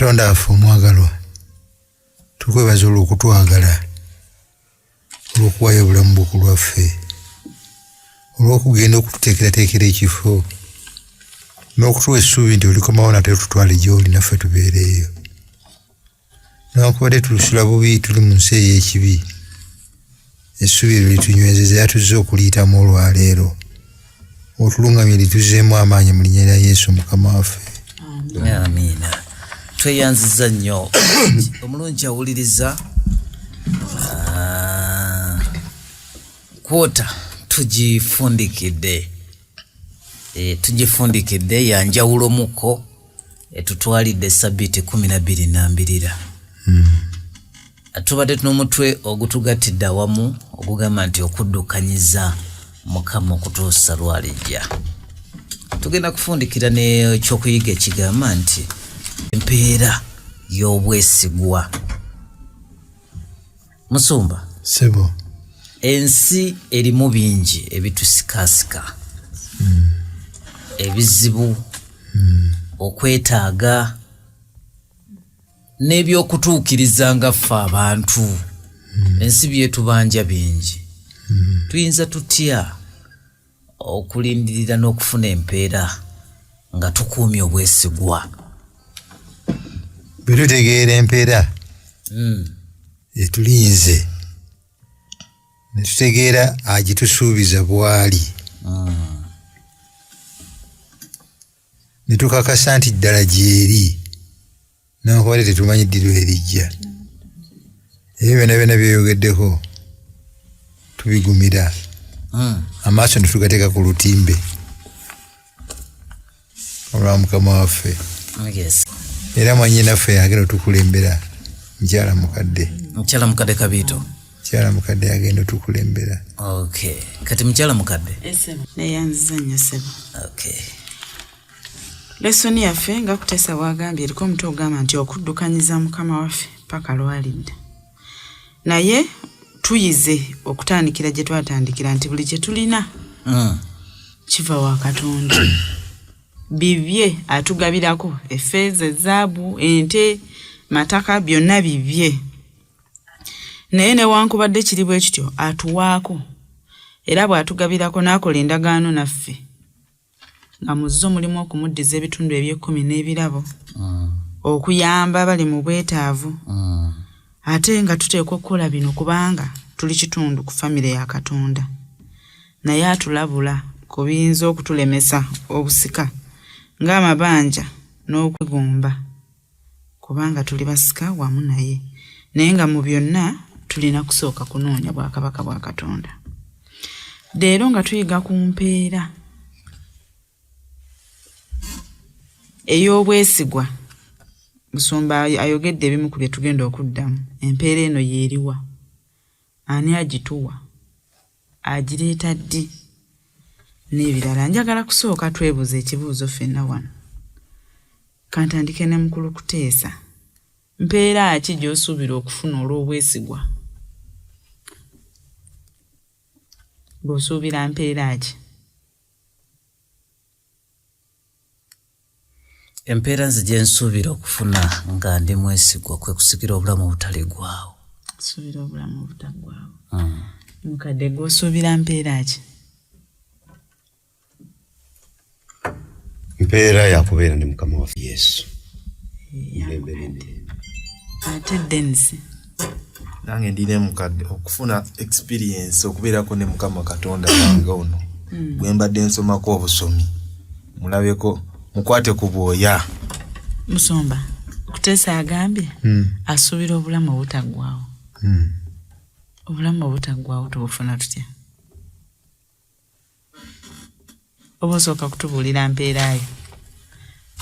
Katonda waffe omwagalwa, tukwebaza olw'okutwagala, olw'okuwaayo obulamu bwo ku lwaffe, olw'okugenda okututeekerateekera ekifo, n'okutuwa essuubi nti olikomawo nate tutwale gy'oli naffe tubeereeyo. Newankubadde tulusula bubi tuli mu nsi ey'ekibi, essuubi eryo litunywezeza yatuzze okuliyitamu olwaleero. Otulungamye lituzzeemu amaanyi mu linnya lya Yesu Mukama waffe. Amiina. Tweyanziza nnyo omulungi awuliriza kwota tugifundikidde yanjawulo muko tutwalidde Sabbiiti 12 tubadde n'omutwe ogutugattidde awamu ogugamba nti okuddukanyiza Mukama okutuusa lwalijja. Tugenda kufundikira n'ekyokuyiga ekigamba nti empeera y'obwesigwa. Musumba Sebo, ensi erimu bingi ebitusikasika, ebizibu, okwetaaga n'ebyokutuukiriza nga ffe abantu. Ensi byetubanja bingi. Tuyinza tutya okulindirira n'okufuna empeera nga tukuumye obwesigwa? bwe tutegeera empeera etulinze, ne tutegeera agitusuubiza bw'ali, ne tukakasa nti ddala gy'eri, newankubadde tetumanyi ddiro erijja. Ebyo byonna byonna byeyogeddeko tubigumira, amaaso ne tugateeka ku lutimbe olwa Mukama waffe. Yes. Era mwannyinaffe yagenda otukulembera, mukyala mukadde Kabiito. Mukyala mukadde yagenda otukulembera. Okay. Kati mukyala mukadde neyanziza nnyo Sebo. Okay. Lesoni yaffe nga Kuteesa bwagambye eriko omutwe ogamba nti okuddukanyiza Mukama waffe paka lwalidda. Naye tuyize okutandikira gye twatandikira nti buli kye tulina kiva wa Katonda. Bibye atugabirako, effeeza, ezaabu, ente, mataka, byonna bibye. Naye newankubadde kiri bwe kityo atuwaako, era bw'atugabirako n'akola endagaano naffe nga mu zo mulimu okumuddiza ebitundu eby'ekkumi n'ebirabo, okuyamba bali mu bwetaavu, ate nga tuteekwa okukola bino kubanga tuli kitundu ku famire ya Katonda. Naye atulabula ku biyinza okutulemesa obusika ng'amabanja n'okwegomba, kubanga tuli basika wamu naye, naye nga mu byonna tulina kusooka kunoonya bwakabaka bwa Katonda. Leero nga tuyiga ku mpeera ey'obwesigwa, Musumba ayogedde ebimu ku bye tugenda okuddamu. Empeera eno yeeriwa, ani agituwa, agireeta ddi, n'ebirala. Njagala kusooka twebuuza ekibuuzo ffenna wano. Kantandike ne mukulu Kuteesa. Mpeera ki gy'osuubira okufuna olw'obwesigwa? Bw'osuubira mpeera ki? Empeera nze gye nsuubira okufuna nga ndi mwesigwa kwe kusikira obulamu obutaligwawo. Suubira obulamu obutaggwawo. Mukadde gw'osuubira mpeera ki? Mpeera yakubeera ne Mukama waffe Yesu. Ate Dennis nange ndine mukadde okufuna experience okubeerako ne Mukama Katonda wange ono. Bwe mbadde nsomako obusomi mulabeko mukwate ku bwoya. Musumba Kuteesa agambye asuubira obulamu obutaggwawo. Obulamu obutaggwawo tubufuna tutya? Oba osooka kutubuulira mpeera yo.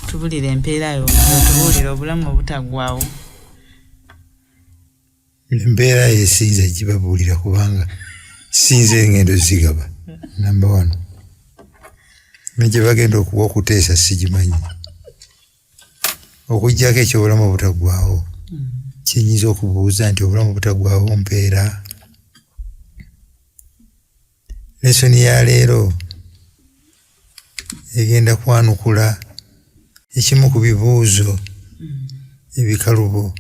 Tubulira empeera yo, tubuulira obulamu obutaggwawo. Empeera yesinza gibabuulira kubanga sinze ngendo zigaba. Number 1. Gye bagenda okuwa Kuteesa sigimanyi. Okujjako ekyobulamu obutaggwawo kyenyinza okubuuza nti obulamu obutaggwawo mpeera. Lesoni ya leero egenda kwanukula ekimu ku bibuuzo ebikalubo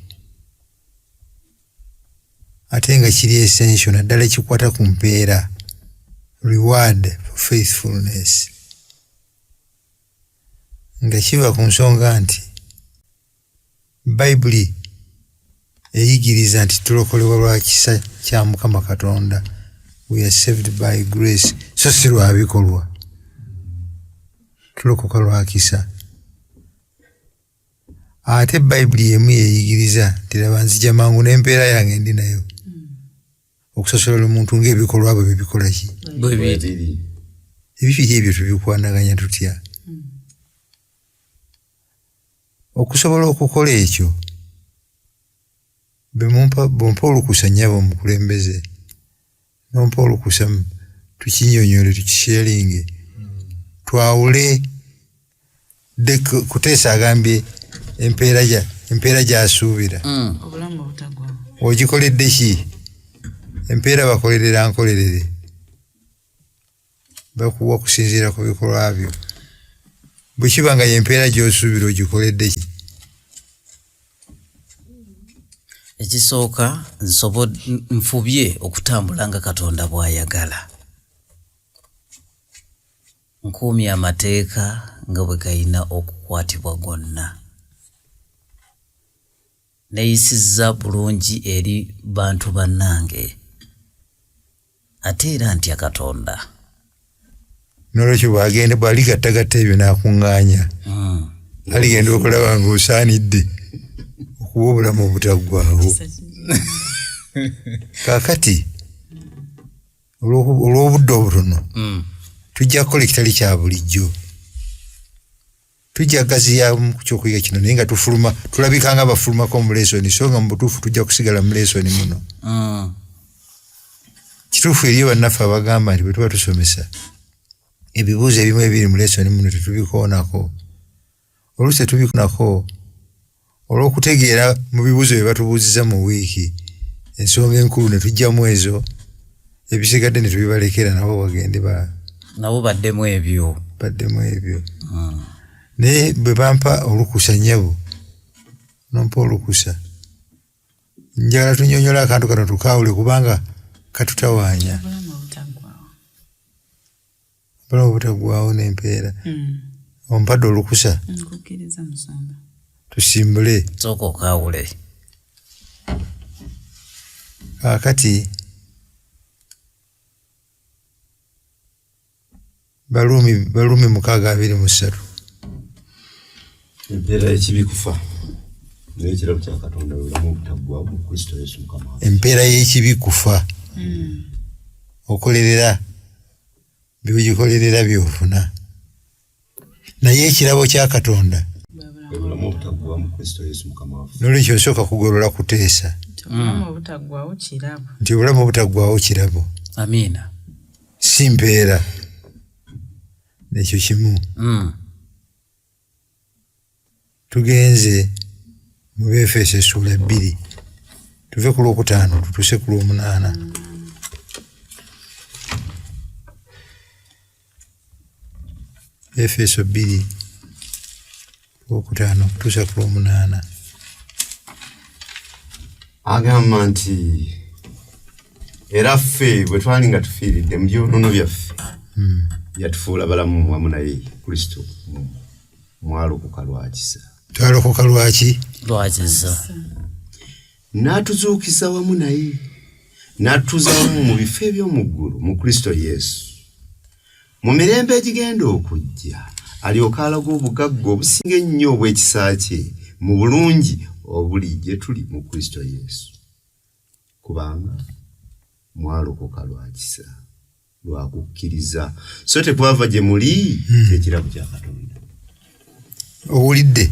ate nga kiri essential naddala kikwata ku mpeera reward for faithfulness nga kiva ku nsonga nti bayibuli eyigiriza nti tulokolebwa lwa kisa kya Mukama Katonda, we are saved by grace, so si lwa bikolwa, tulokoka lwa kisa. Ate bayibuli emu eyigiriza nti laba nzija mangu n'empeera yange ndi nayo okusosola omuntu ng'ebikolwa bwe bibikola ki ebifiri ebyo tubikwanaganya tutya okusobola okukola ekyo. Bw'ompa olukusa nnyabo omukulembeze n'ompa olukusa tukinyonyole tukisharinge twawule Kuteesa agambye empeera gy'asuubira obulamu obutagwawo ogikoledde ki? Empeera bakolerera nkolerere, bakuwa kusinziira ku bikolwa byo. Bwe kiba nga y'empeera gy'osuubira ogikoledde ki? Ekisooka nfubye okutambula nga Katonda bw'ayagala, nkuumye amateeka nga bwe gayina okukwatibwa gonna, neeyisizza bulungi eri bantu bannange, ate era ntya Katonda. N'olwekyo bw'aligattagatta ebyo n'akuŋŋaanya aligenda okulaba ng'osaanidde okuba obulamu obutaggwaawo. Kaakati olw'obudde obutono tujja kukola ekitali kya bulijjo, tujja gaziya ku kyokuyiga kino naye nga tufuluma, tulabika nga bafulumako mu lesoni, so nga mu butuufu tujja kusigala mu lesoni muno. Kituufu eriyo bannaffe abagamba nti bwe tuba tusomesa ebibuuzo ebimu ebiri mu lesoni muno tetubikoonako, oluusi tubikoonako olw'okutegeera mu bibuuzo bye batubuuziza mu wiiki ensonga enkulu ne tujjamu ezo, ebisigadde ne tubibalekera nabo bagende nabo baddemu ebyo. Naye bwe bampa olukusa nnyabo nompa olukusa, njagala tunyonyola akantu kano tukaawule kubanga katutawaanya. Obulamu obutaggwaawo n'empeera. Ompadde olukusa tusimbule. Sooka okaawule. Kaakati Balumi 6:23 empeera y'ekibi kufa n'ekirabo kya Katonda obulamu obutaggwaawo mu Kristo Yesu Mukama. Empeera y'ekibi kufa, okolerera by'ogikolerera by'ofuna, naye ekirabo kya Katonda obulamu obutaggwaawo mu Kristo Yesu Mukama waffe. N'olwekyo osooka kugolola Kuteesa obulamu obutaggwaawo kirabo, nti obulamu obutaggwaawo kirabo. Amiina. Si mpeera, nekyo kimu. Tugenze mu Befeso essula 2 tuve ku Lwokutaano tutuuse ku Lwomunaana. Efeso 2 Lwokutaano kutuusa ku Lwomunaana. Agamba nti era ffe bwe twali nga tufiiridde mu byonoono byaffe yatufuula balamu wamu naye Kristo mwalokoka lwa kisa. Twalokoka lwaki? Lwa kisa. N'atuzuukiza wamu naye n'atuza wamu mu bifo eby'omu ggulu mu Kristo Yesu, mu mirembe egigenda okujja, alyoke alaga obugagga obusinga ennyo obw'ekisa kye mu bulungi obuli gye tuli mu Kristo Yesu, kubanga mwalokoka lwa kisa lwa kukkiriza, so tekwava gye muli kyekirabo kya Katonda. Owulidde?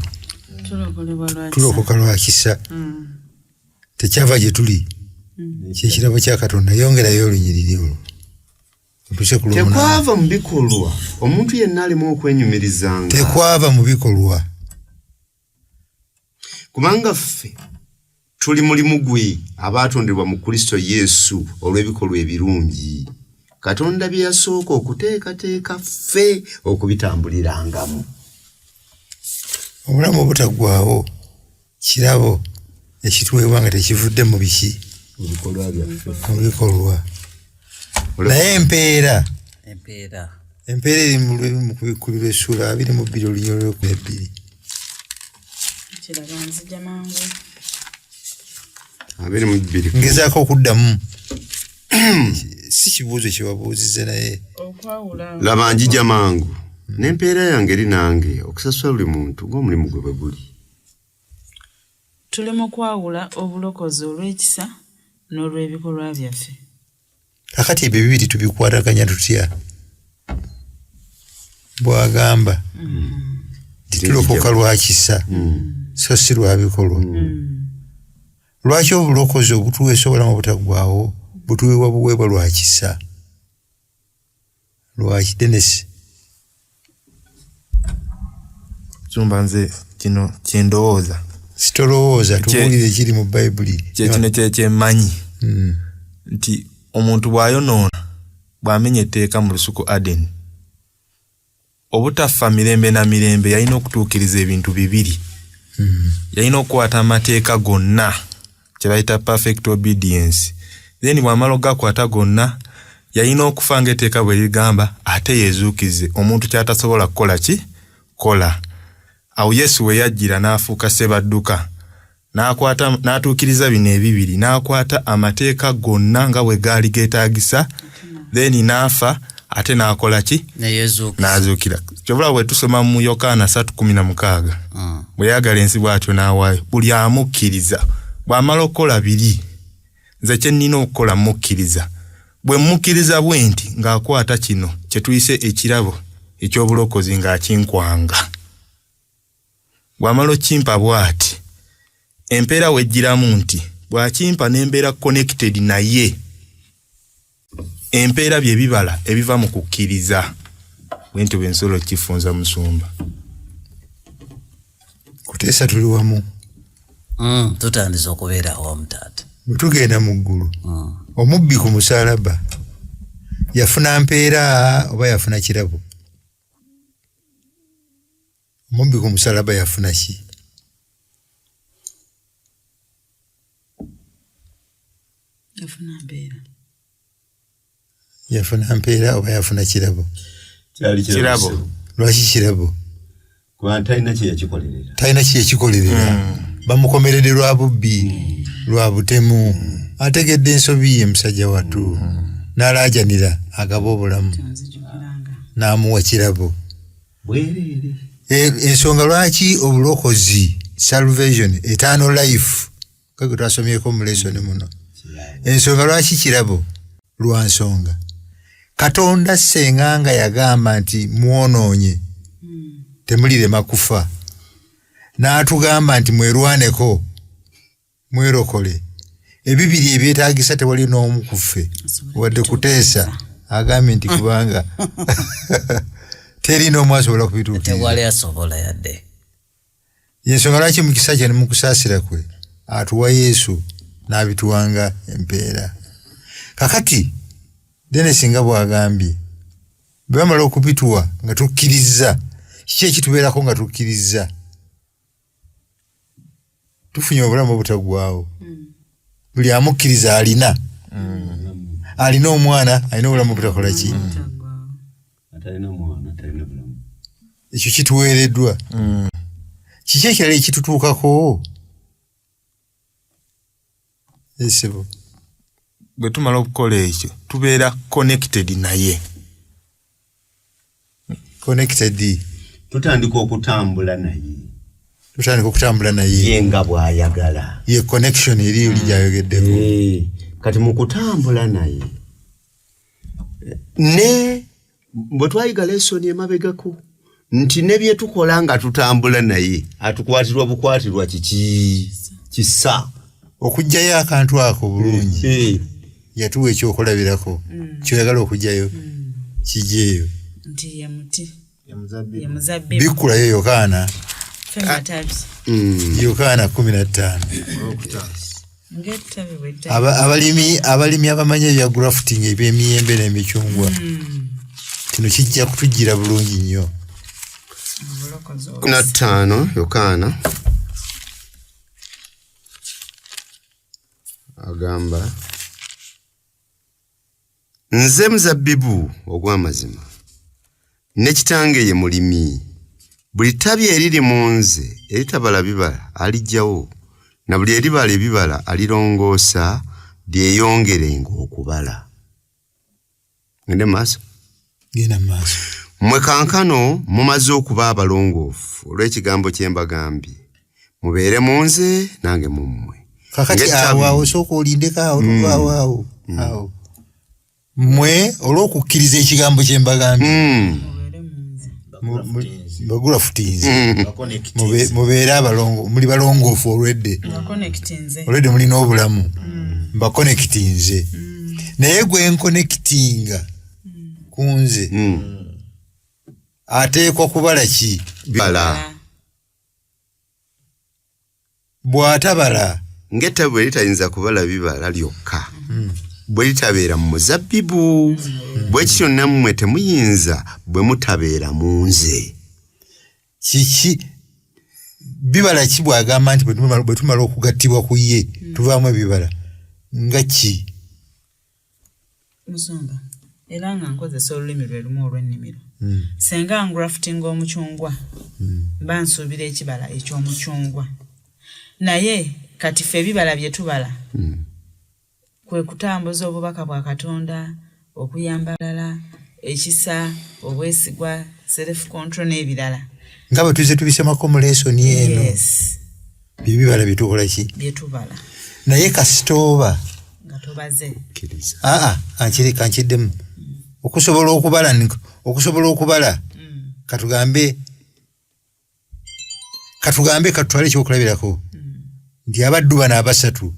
Tulokoka lwa kisa, tekyava gye tuli, kyekirabo kya Katonda. Yongerayo olunyiriri olwo otuuse ku Lwomunaana. Tekwava mu bikolwa, omuntu yenna alimu okwenyumirizanga. Tekwava mu bikolwa, kubanga ffe tuli mulimu gwe abaatondebwa mu Kristo Yesu olw'ebikolwa ebirungi Katonda bye yasooka okuteekateeka ffe okubitambulirangamu. obulamu obutaggwaawo kirabo ekituweebwa nga tekivudde mu biki mu bikolwa. Naye empeera eri mu kubikkulirwa essula 22 olunyolo lw'okubiri. Kiraga nzija mangu. 22. Ngezaako okuddamu. Si kibuuzo kye babuuzizza naye. Laba njija mangu. N'empeera yange eri nange okusasula buli muntu ng'omulimu gwe bwe guli. Tuli mu kwawula obulokozi olw'ekisa n'olw'ebikolwa byaffe. Kakati ebyo bibiri tubikwataganya tutya? Bwagamba tulokoka lwa kisa so si lwa bikolwa. Lwaki obulokozi obutuweesa obulamu obutaggwaawo butuweebwa buweebwa lwa kisa? Lwaki Dennis? Chumba nze kino kyendowooza. Sitolowooza tubuulire ekiri mu Bayibuli. Kino kyemmanyi nti omuntu bw'ayonoona bw'amenya etteeka mu lusuku Adeni, obutafa mirembe na mirembe yalina okutuukiriza ebintu bibiri. Yalina okukwata amateeka gonna kye bayita perfect obedience. Then bw'amala okugakwata gonna yalina okufa ng'etteeka bwe ligamba ate yeezuukize omuntu ky'atasobola kukola ki? Kola. Awo Yesu we yajjira n'afuuka Ssebadduka n'atuukiriza bino ebibiri, n'akwata amateeka gonna nga bwe gaali geetaagisa, then n'afa ate n'akola ki? N'azuukira. Kyobula bwe tusoma mu Yokaana 3:16 bwe yagala ensi bw'atyo n'awaayo buli amukkiriza. Bw'amala okukola biri, nze kye nnina okukola mukkiriza. Bwe mukkiriza bwe nti ng'akwata kino kye tuyise ekirabo eky'obulokozi ng'akinkwanga. Bw'amala okimpa bw'ati, empeera wejjiramu nti bw'akimpa n'embeera connected naye. Empeera bye bibala ebiva mu kukkiriza. Bwentyo bw'ensolo kifunza musumba. Kuteesa tuli wamu. Tutandise okubeera awamu taata. Bwe tugenda mu ggulu omubbi ku musaalaba yafuna mpeera oba yafuna kirabo? Omubbi ku musaalaba yafuna ki? Yafuna mpeera oba yafuna kirabo? Kirabo. Lwaki kirabo? Kuba talina kye yakikolerera. Talina kye yakikolerera. Bamukomeredde lwa bubbi, lwa butemu. Ategedde ensobi ye musajja wattu. N'alaajanira agaba obulamu. N'amuwa kirabo. Bwereere. Ensonga lwaki obulokozi, salvation, eternal life, kwe twasomyeko mu lesson muno. Ensonga lwaki kirabo? Lwa nsonga Katonda senganga yagamba nti muonoonye temulirema kufa, n'atugamba nti mwerwaneko mwerokole. Ebibiri ebyetaagisa tewali n'omu kuffe wadde kuteesa. Agambye nti kubanga teri n'omu asobola kubituukiriza. Tewali asobola yadde. Yensonga lwaki mu kisa kye ne mu kusaasira kwe atuwa Yesu n'abituwanga empeera. Kakati Dennis nga bw'agambye bwe bamala okubituwa nga tukkiriza, kiki ekitubeerako nga tukkiriza? Tufunye obulamu obutaggwaawo. Buli amukkiriza alina. Alina omwana, alina obulamu obutakola ki? Atalina mwana, atalina bulamu. Ekyo kituweereddwa. Kiki ekirala ekitutuukako? Esebo. Bwe tumala okukola ekyo tubeera connected naye. Connected. Tutandika okutambula naye. Ye nga bw'ayagala. Ye connection eri oli gy'ayogeddeko. Kati mu kutambula naye ne bwe twayiga lesson emabegako nti ne bye tukola nga tutambula naye atukwatirwa bukwatirwa kisa. Okuggyayo akantu ako bulungi. Yatuwa ekyokulabirako. Kyoyagala okuggyayo kijeeyo. Nti ye muti. Ye muzabbibu. Bikulayo Yokaana. Fema Yokaana 15. Abalimi abamanyi ebya grafting eby'emiyembe n'emicungwa. Kino kijja kutujjira bulungi nnyo. 15 Yokaana agamba nze muzabbibu ogw'amazima ne kitange ye mulimi buli ttabi eriri mu nze eritabala bibala alijjawo na buli eribala ebibala alirongoosa lyeyongerenga okubala. Ngende maaso. Genda maaso. Mmwe kankano mumaze okuba abalongoofu olw'ekigambo kye mbagambye. Mubeere mu nze nange mu mmwe. Kakati awo sooka olindeko awo tuvaawo awo. Awo. Mmwe olw'okukkiriza ekigambo kye mbagambye. Bagula futinze. Mubeere abalongo muli balongoofu olwedde. Olwedde mulina obulamu. Mbakonekitinze. Naye gwe nkonekitinga kunze. Ateekwa kubala ki? Bala. Bw'atabala. Ng'ettabi bwe litayinza kubala bibala lyokka. Bwe litabeera mu muzabbibu. Bwe kityo nammwe temuyinza bwe mutabeera mu nze. Kiki bibala ki bw'agamba nti bwe tumala okugattibwa ku ye tuvaamu ebibala nga ki? Musumba era nga nkozesa olulimi lwe lumu olw'ennimiro. Senga ngraftinga omucungwa mba nsuubira ekibala eky'omucungwa. Naye kati ffe ebibala bye tubala kwe kutambuza obubaka bwa Katonda, okuyamba abalala, ekisa, obwesigwa, self control n'ebirala. Nga bwe tuze tubisemako mu lesoni eno. Yes. Bibala bye tukola ki? Bye tubala. Naye kasitooba. Nga tobaze. Kankiddemu. Okusobola okubala katugambe katutwale ekyokulabirako nti abaddu bano abasatu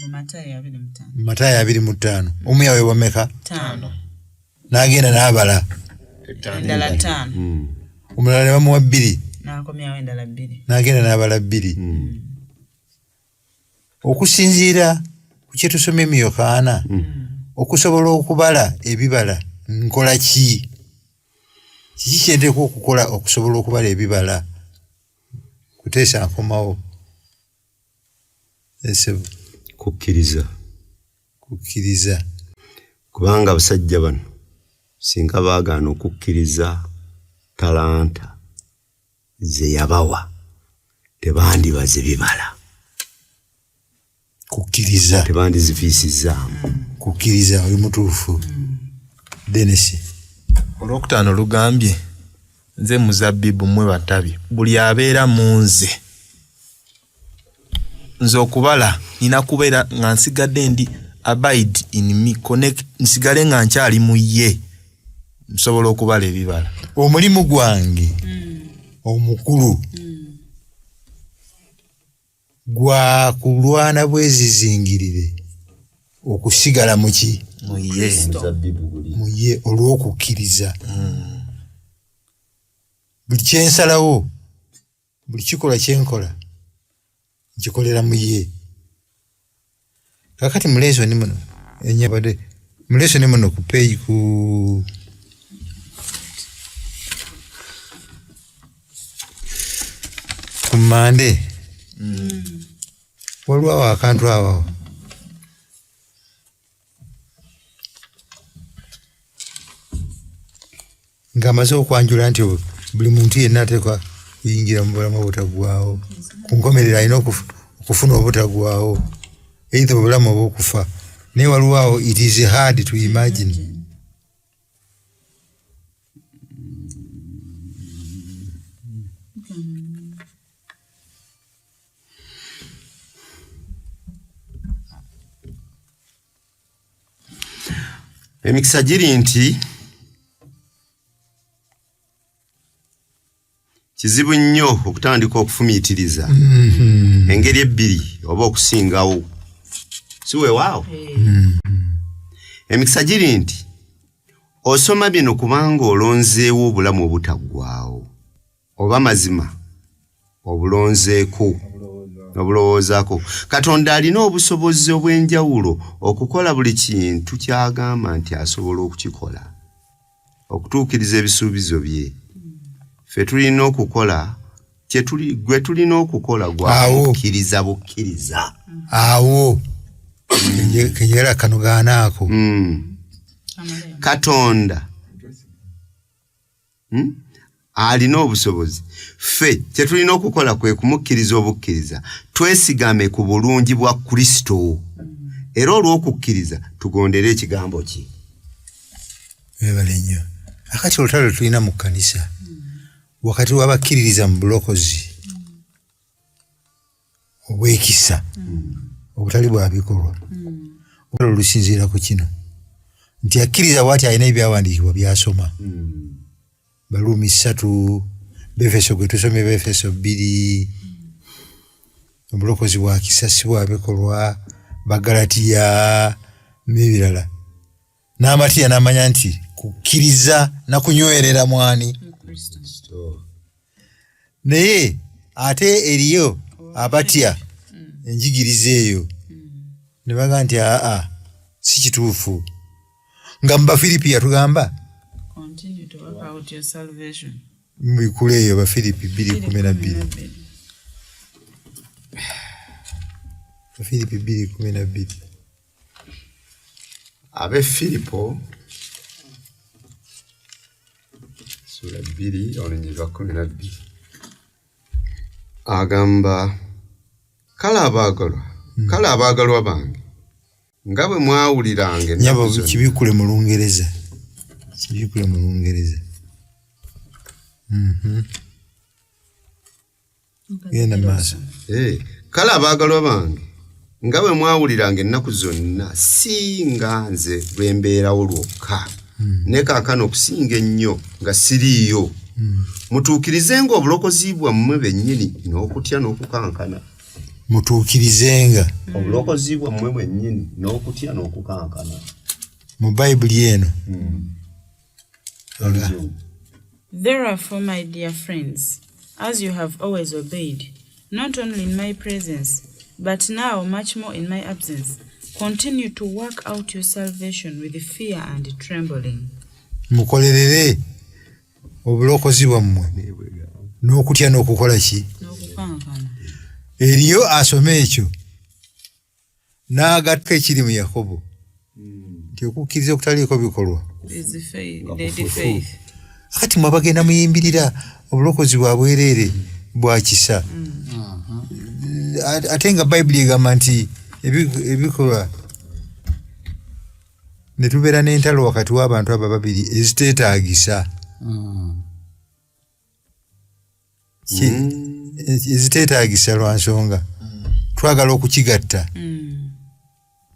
Matayo 25 omu yaweebwa mmeka? 5 n'agenda n'abala endala 5 omulala ne bamuwa 2 n'akomyawo endala 2 n'agenda n'abala 2 okusinziira ku kye tusomye mu Yokaana okusobola okubala ebibala nkola ki? Kiki kye nteekwa okukola okusobola okubala ebibala? Kuteesa nkomawo. Kukkiriza. Kubanga abasajja bano singa baagaana okukkiriza talanta ze yabawa tebandibaze bibala. Kukkiriza. Tebandizifiisizaamu. Kukkiriza oli mutuufu. Denisi. Olwokutaano lugambye nze muzabbibu mmwe batabi buli abeera mu nze. Nze okubala nina kubeera nga nsigadde ndi abide in me connect nsigale nga nkyali mu ye nsobola okubala ebibala. Omulimu gwange omukulu gwa kulwana bwezizingirire okusigala mu ki? Mu ye olw'okukkiriza. Buli kyensalawo buli kikola kyenkola nkikolera mu ye. Kakati mu lesoni muno enyabadde mu lesoni muno ku page ku Mande waliwo awo akantu awo ng'amaze okwanjula nti buli muntu yenna ateekwa kuyingira mu bulamu obutaggwaawo. Ku nkomerera alina okufuna obutaggwaawo either obulamu obw'okufa. Naye waliwo awo it is hard to imagine. Emikisa giri nti kizibu nnyo okutandika okufumiitiriza engeri ebbiri oba okusingawo. Si weewaawo? Emikisa giri nti osoma bino kubanga olonzeewo obulamu obutaggwaawo oba mazima obulonzeeko obulowoozaako. Katonda alina obusobozi obw'enjawulo okukola buli kintu ky'agamba nti asobola okukikola okutuukiriza ebisuubizo bye. Ffe tulina okukola gwe tulina okukola gwakkiriza bukkiriza awo kenyera kano gaanaako Katonda alina obusobozi ffe kye tulina okukola kwe kumukkiriza obukkiriza twesigame ku bulungi bwa Kristo era olw'okukkiriza tugondere ekigambo kye. Webale nnyo. Akati olutalo tulina mu kkanisa wakati w'abakkiririza mu bulokozi obwekisa obutali bwa bikolwa olusinziira ku kino nti akkiriza bw'ati alina ebyawandiikibwa by'asoma Baluumi 3 Befeso gwe tusomye Befeso 2 obulokozi bwa kisasi bwa bikolwa Bagalatiya n'ebirala n'amatiya n'amanya nti kukkiriza na kunywerera mwani naye ate eriyo abatya enjigiriza eyo ne baga nti si kituufu nga mu Bafiripi yatugamba mubikula eyo Bafiripi 2:12 Bafiripi 2:12 abe Filipo sura 2 olunyiva 12 agamba kale abaagalwa bange nga bwe mwawuliranga nyabo kibikule mu Lungereza genda maaso kale abaagalwa bange nga bwe mwawuliranga ennaku zonna si nga nze lwe mbeerawo lwokka ne kaakano okusinga ennyo nga siriiyo mutuukirizenga obulokozi bwammwe bennyini n'okutya n'okukankana mutuukirizenga obulokozi bwammwe bwennyini n'okutya n'okukankana mu Bayibuli eno Therefore, my dear friends, as you have always obeyed, not only in my presence, but now much more in my absence, continue to work out your salvation with fear and trembling. Mukolerere obulokozi bwammwe n'okutya n'okukola ki eriyo asoma ekyo n'agatta ekiri mu Yakobo nti okukkiriza okutaliiko bikolwa akati mwe bagenda muyimbirira obulokozi bwa bwereere bwa kisa ate nga Bayibuli egamba nti ebikolwa ne tubeera n'entalo wakati w'abantu abo babiri eziteetaagisa eziteetaagisa lwa nsonga twagala okukigatta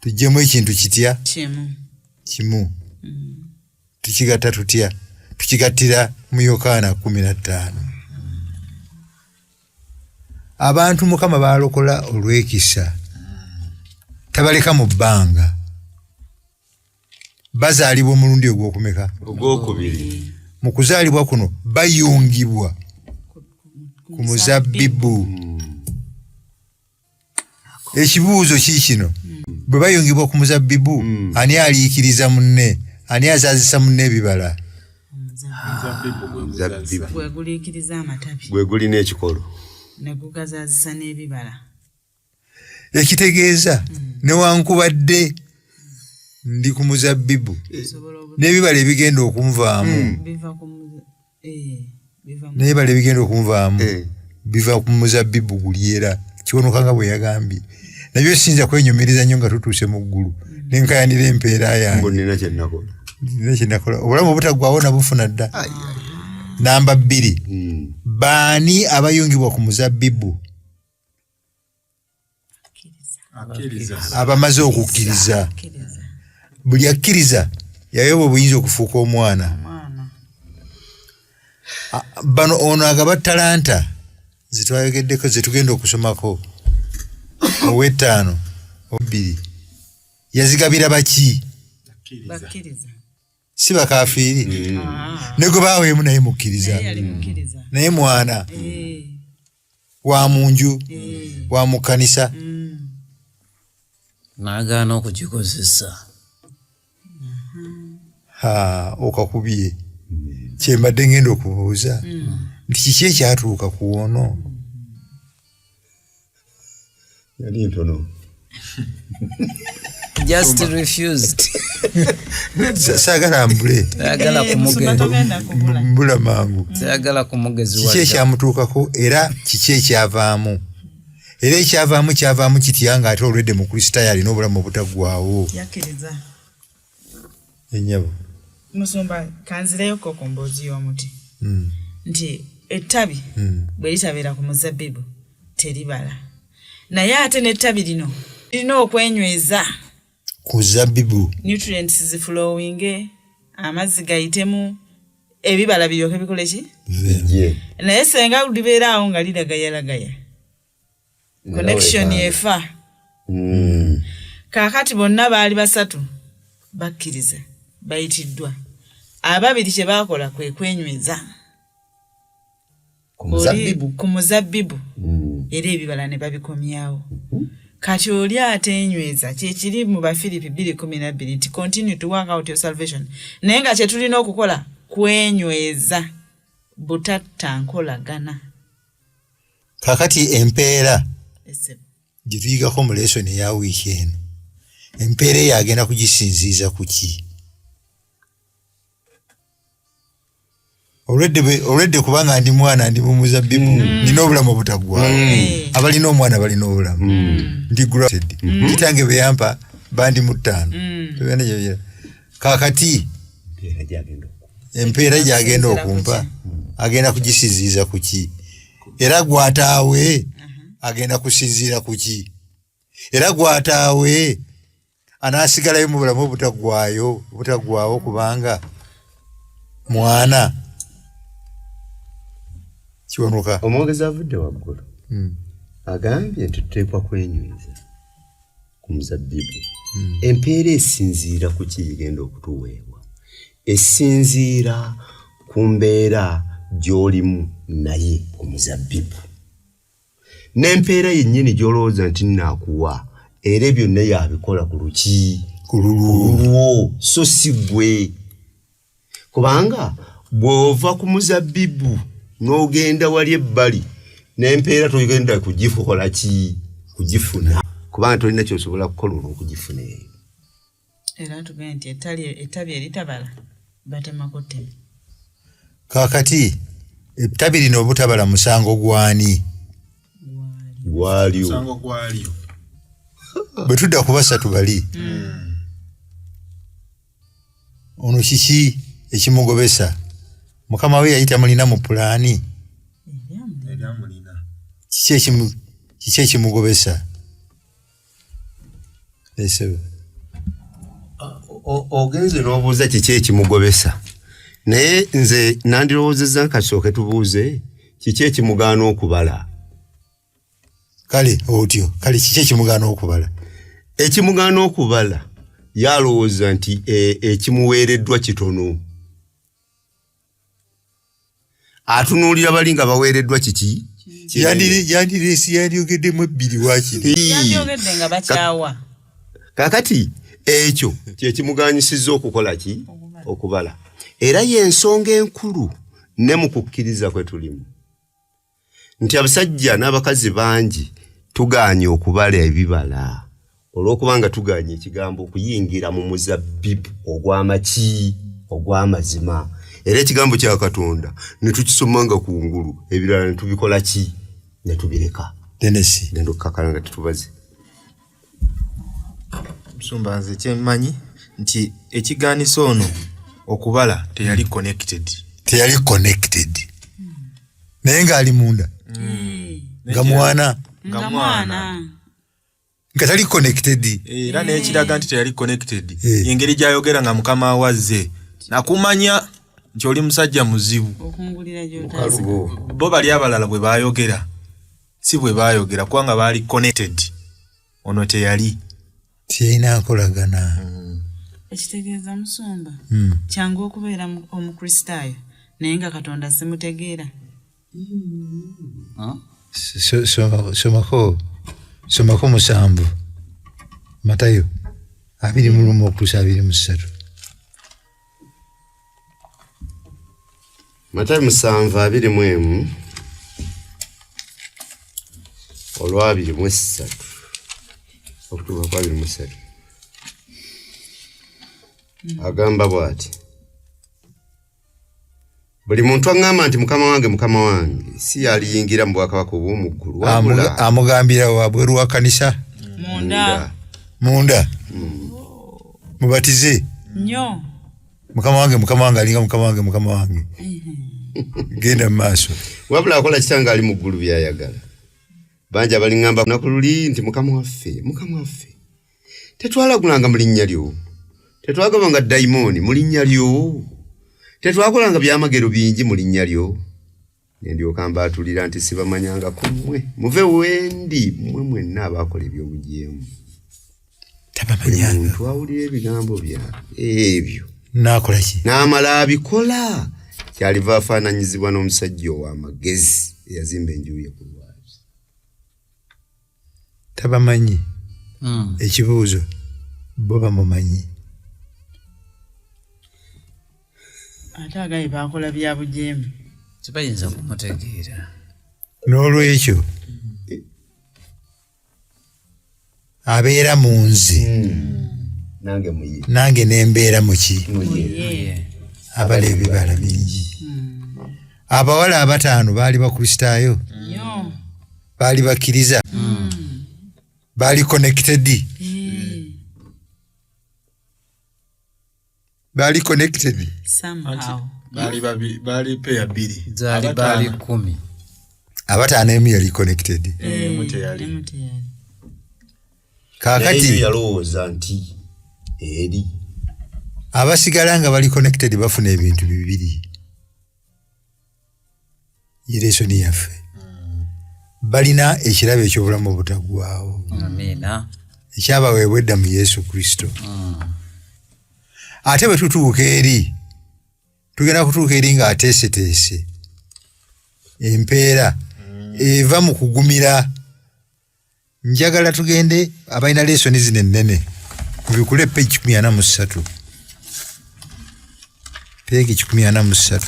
tuggyemu ekintu kitya kimu tukigatta tutya tukigattira mu Yokaana 15 abantu Mukama baalokola olw'ekisa tabaleka mu bbanga bazaalibwa omulundi ogw'okumeka ogwokubiri mu kuzaalibwa kuno bayungibwa ku muzabbibu ekibuuzo kikino bwe bayungibwa ku muzabbibu ani aliikiriza munne ani azaazisa munne ebibala gweguliikiriza amatabi gwe gulina ekikolo ne gugazaazisa n'ebibala ekitegeeza newankubadde ndi ku muzabbibu n'ebibala ebigenda okunvaamu n'ebibala ebigenda okunvaamu biva ku muzabbibu guli era kiwonoka nga bwe yagambye nabyo sinza kwenyumiriza nnyo nga tutuuse mu ggulu nenkayanira empeera yange nina kyenakola obulamu obutaggwawo nabufuna dda namba 2 baani abayungibwa ku muzabbibu abamaze okukkiriza buli akkiriza yayoba obuyinza okufuuka omwana bano ono agaba talanta zitwayogeddeko zetugenda okusomako ow'ettaano 2 yazigabira baki si bakafiiri ne gwe baaweemu naye mukkiriza naye mwana wa munju wa mu kkanisa n'agaana okugikozesa okakubye kyembadde ngenda okubuuza nti kiki ekyatuuka ku ono yali ntono just refused saagala mbule ayagala kumugezi mbula mangu ayagala kumugezi kiki ekyamutuukako era kiki ekyavaamu era ekyavaamu kitya nga ate olwedde mu kristaayo alina obulamu obutaggwaawo yakkiriza ennyabo musumba kanzireyoko ku mboozi y'omuti nti ettabi bwe litabeera ku muzabbibu teribala naye ate n'ettabi lino lirina okwenyweza ku zabbibu nutrients ziflowinge amazzi gayitemu ebibala biryoke bikole ki naye senga libeeraawo nga liragayalagaya connection yefa kaakati bonna baali basatu bakkiriza bayitiddwa ababiri kye baakola kwe kwenyweza ku muzabbibu era ebibala ne babikomyawo kati oli atenyweza kyekiri mu Bafilipi 2:12 nti continue to work out your salvation naye nga kye tulina okukola kwenyweza butatta nkolagana kakati empeera gye tuyigako mu lesson eya wiiki eno empeera eyo agenda kugisinziiza ku ki olwedde kubanga ndi mwana ndi mu muzabbibu nina obulamu obutaggwaawo abalina omwana balina obulamu ndi grounded kitange beyampa bandi mu 5 kakati empeera gyagenda okumpa agenda kugisinziiza ku ki era gwataawe agenda kusinziira ku ki era gwataawe anaasigalayo mu bulamu obutaggwaawo kubanga mwana kiwanuka omwogezi avudde waggulu agambye nti tuteekwa kwenyweza ku muzabbibu empeera esinziira ku kiyigenda okutuweebwa esinziira ku mbeera gy'olimu naye ku muzabbibu n'empeera yennyini gy'olowooza nti nnaakuwa era byonna yabikola ku luki ku lulwo so si ggwe kubanga bw'ova ku muzabbibu n'ogenda wali ebbali n'empeera togenda kugifukola ki kugifuna kubanga tolina kyosobola kukola olw'okugifuna eyo era tugende nti ettabi eritabala batemako tteme kaakati ettabi lino obutabala musango gwani gwalyo bwe tudda ku basatu bali ono kiki ekimugobesa mukama we yayita mulina mu pulaani kiki ekimugobesa ogenze n'obuuza kiki ekimugobesa naye nze nandirowoozezza nkasooke tubuuze kiki ekimugaana okubala kale otyo kale kiki ekimugaana okubala ekimugaana okubala yalowooza nti ekimuweereddwa kitono atunuulira bali nga baweereddwa kiki yandyogeddemu ebbiri wakiri yandyogedde nga bakyawa kakati ekyo kyekimuganyisizza okukola ki okubala era y'ensonga enkulu ne mu kukkiriza kwe tulimu nti abasajja n'abakazi bangi tugaanye okubala ebibala olw'okubanga tugaanye ekigambo okuyingira mu muzabbibu ogw'amaki ogw'amazima era ekigambo kya Katonda ne tukisomanga kungulu ebirala ne tubikola ki ne tubireka denesi nendo kakalanga tutubaze musumba nze kyemmanyi nti ekigaaniso ono okubala teyali connected naye ng'ali munda nga mwana nga tali connected era n'ekiraga nti teyali connected engeri gy'ayogera nga mukama awazze nakumanya nti oli musajja muzibu okungulira gy'otazi bo bali abalala bwe baayogera si bwe baayogera kubanga baali connected ono teyali tiyina nkolagana ekitegeeza musumba kyangu okubeera omukristaayo naye nga Katonda simutegeera somako 7 Matayo 21:23 Matayo 7:21 olwabiri mu 3 okutuuka kwa 23 agamba bw'ati buli muntu aŋŋamba nti mukama wange si yaliyingira mu bwakabaka obw'omu ggulu amugambira wabweru wa kanisa munda mubatize nnyo mukama wange alinga mukama wange genda mu maaso wabula akola kitanga ali mu ggulu byayagala banja baliŋŋamba naku luli nti mukama waffe tetwalagulanga mu linnya lyo tetwagabanga dayimooni mu linnya lyo tetwakolanga byamagero bingi mu linnya lyo ne ndyoka mbaatulira nti sibamanyanga ku mmwe muve wendi mmwe mwenna abaakola ebyobujeemu tabamanyanga twawulira ebigambo ebyo naakola ki n'amala abikola kyaliva afaananyizibwa n'omusajja ow'amagezi eyazimba enju ye ku lwazi tabamanyi ekibuuzo bo bamumanyi ate agaye bakola bya bujeemu tebayinza kumutegeera n'olwekyo abeera mu nze nange nembeera muki abala ebibala bingi abawala abataano baali bakristaayo baali bakkiriza baali connected somehow baali peya 2 zaali baali 10 abataano emu yali connected muteyali kaakati yalowooza nti eri abasigala nga bali connected bafuna ebintu bibiri yeresoni yaffe balina ekirabo eky'obulamu obutaggwaawo amiina ekyabaweebwa edda mu Yesu Kristo ate bwe tutuuka eri tugenda kutuuka eri ng'ateeseteese empeera eva mu kugumira njagala tugende abalina lesoni zino ennene mubikule peegi 43 peegi 43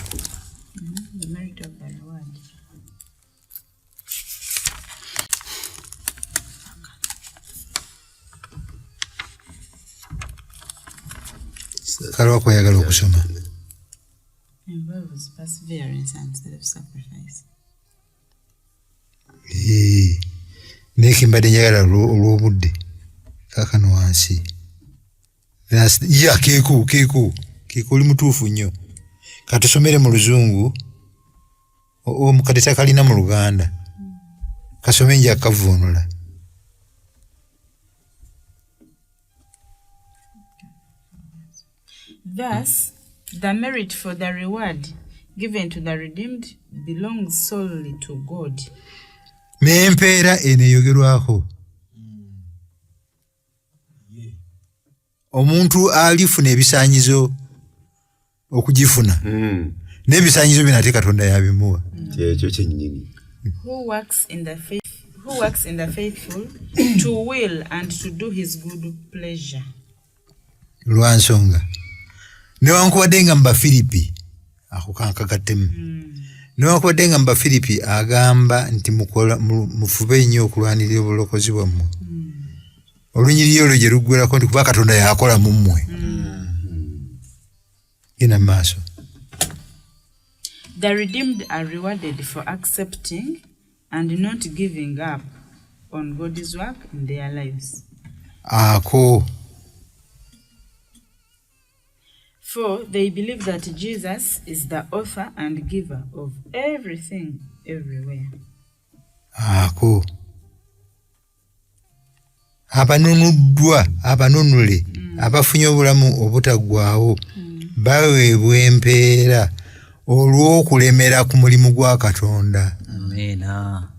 kalwa kwayagala okusoma involves perseverance and self-sacrifice. Nekimbadde njagala olw'obudde kaakano wansi keeku oli mutuufu nnyo katusomere mu luzungu omukadde takalina mu Luganda kasome nja kavuunula. Thus, the merit for the reward given to the redeemed belongs solely to God. N'empeera eno eyogerwako omuntu alifuna ebisaanyizo okugifuna n'ebisaanyizo bino ate Katonda yabimuwa ekyo kyennyini. Who works in the faithful to will and to do his good pleasure. Lwa nsonga newankubadde nga mba Filipi ako kankagattemu newankubadde nga mba Filipi agamba nti mufube nnyo okulwanirira obulokozi bwammwe olunyiriri olwo gye luggwerako nti kuba Katonda yakola mu mmwe genda mu maaso. The redeemed are rewarded for accepting and not giving up on God's work in their lives. Ako For they believe that Jesus is the author and giver of everything everywhere. Ako abanunuddwa abanunule abafunye obulamu obutaggwaawo baweebwa empeera olw'okulemera ku mulimu gwa Katonda. Amiina.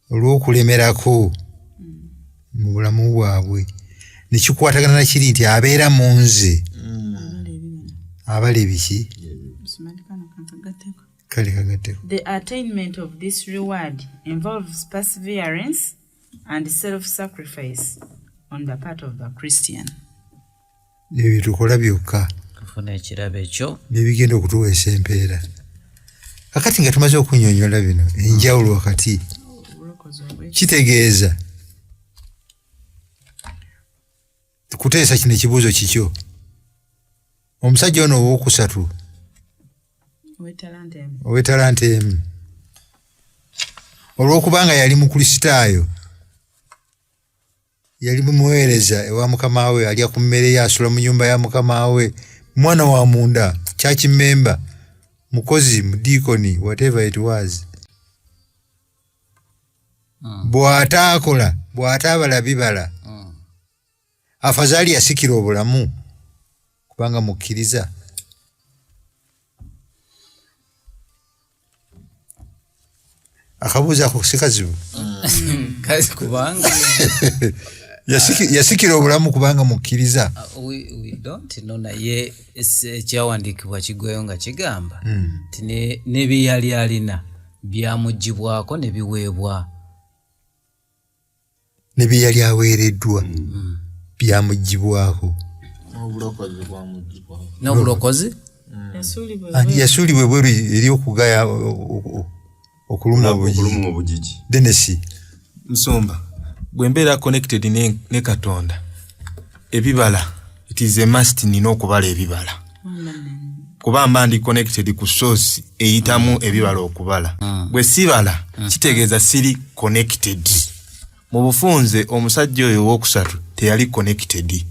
Olw'okulemerako mu bulamu bwabwe nekikwatagana na kiri nti abeera mu nze abala ebiki kale kagatteko. The attainment of this reward involves perseverance and self-sacrifice on the part of the Christian. Ebyo tukola byokka tufuna ekirabo ekyo nebigenda okutuweesa empeera. Kakati nga tumaze okunyonyola bino enjawulo wakati kitegeeza kuteesa kino ekibuuzo kikyo. Omusajja ono ow'okusatu ow'etalanta emu olw'okubanga yali mukristaayo, yali muweereza ewa mukama we, alya ku mmere ye, asula mu nyumba ya mukama we, mwana wa munda, church member, mukozi, mudiikoni, whatever it was. Bw'ataakola, bw'ataabala bibala, afazaali yasikira obulamu kubanga mukkiriza. Akabuuzo ako si kazibu. kazi kubanga yasikira obulamu kubanga mukkiriza. We don't know naye ekyawandiikibwa kigweyo nga kigamba nti ne yali alina byamugibwako ne biweebwa, ne bye yali aweereddwa byamugibwako. n'obulokozi yasuulibwa bweru eri okugaya okuluma obugigi. Denesi Nsomba bwe mbeera connected ne Katonda, ebibala it is a must nina okubala ebibala kuba mba ndi connected ku source eyitamu ebibala okubala. Bwe sibala kitegeeza siri connected. Mu bufunze omusajja oyo ow'okusatu teyali connected.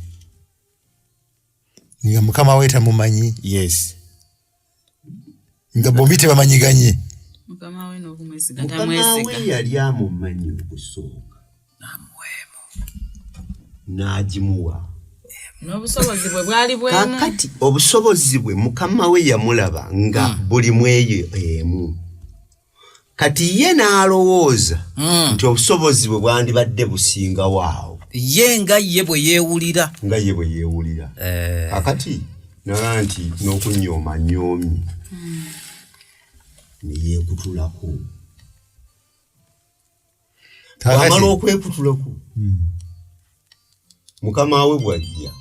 nga mukama we tamumanyi. Yes. Nga bombi tebamanyiganye. Mukama we n'okumwesiga Mukama we yali amumanyi okusooka n'agimuwa. N'obusobozi bwe bwali bwemu. Kakati obusobozi bwe mukama we yamulaba nga buli mweyo emu. Kati ye n'alowooza nti obusobozi bwe bwandibadde businga waawo. ye nga ye bwe yeewulira. Nga ye bwe yeewulira. Kakati nala nti n'okunyooma nyoomi. Ne yeekutulako. Wamala okwekutulako. Mukama we bw'ajja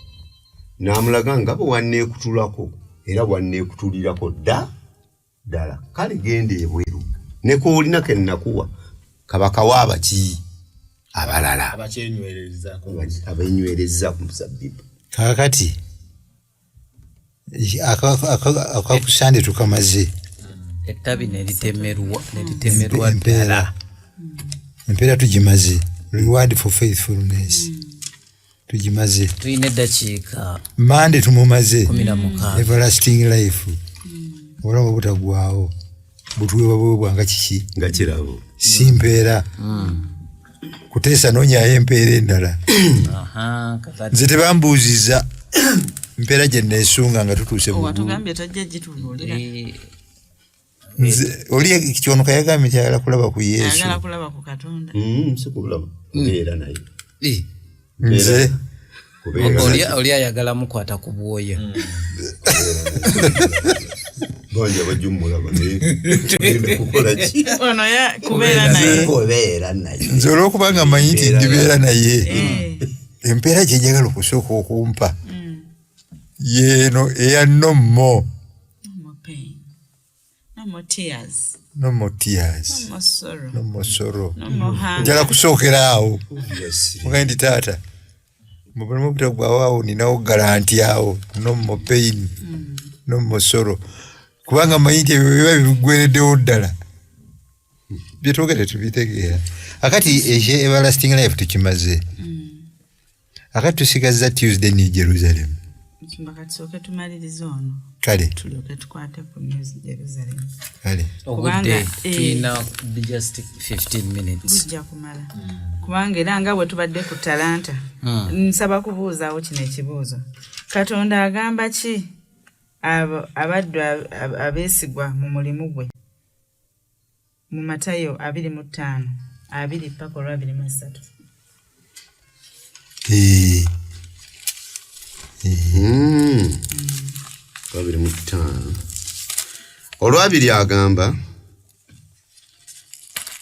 n'amulaga nga bwe wanneekutulako era bwanneekutulirako ddala. Kale genda ebweru. Ne koolina ke nnakuwa kabaka w'abaki abalala abenywereza ku musabbibu. Kakati akakusande tukamaze. Ettabi neritemerwa ddala. Empeera tugimaze. Reward for faithfulness. Tugimaze. Tuyina eddakiika Mande tumumaze. 16. Everlasting life. Obulamu butagwawo. Butuweebwa bwebwa nga kiki? Nga kirabo. Si mpeera. Kuteesa noonyayo empeera endala. Nze tebambuuziza mpeera gye neesunga nga tutuuse Owa tugambye tajja gitubuulira. nze oli kyonoka yagambye nti ayagala kulaba ku Yesu. Ayagala kulaba ku Katonda. Si kulaba. Kubeera naye. Nze oli ayagala mukwata ku bwoya. Banja bajumulaba naye kukola ki? Ono ya kubeera naye. Nze olw'okubanga mmanyi nti ndibeera naye empeera gye njagala okusooka okumpa yeeno eya no more tears. No more tears. No more sorrow. No more sorrow. No more hunger. Njala kusookera awo. Mugaye ndi taata. Mu bulamu butagwawo awo ninawo garanti awo. No more pain. No more sorrow. Kubanga mmanyi nti ebyo biba bigwereddewo ddala. Bye twogere tubitegeera. Akati everlasting life tukimaze. Akati tusigazza Tuesday ni Jerusalem. Mbakatusoke tumalirize ono. Kale. Tulyoke tukwate ku news Jerusalem. Kale. Kubanga tuyina just 15 minutes. Bujja kumala. Kubanga era nga bwe tubadde ku talanta. Nsaba kubuuzaawo kino ekibuuzo. Katonda agamba ki abaddu abeesigwa mu mulimu gwe? Mu Matayo 25 2:23. Kabiri mu 5. Olwabiri agamba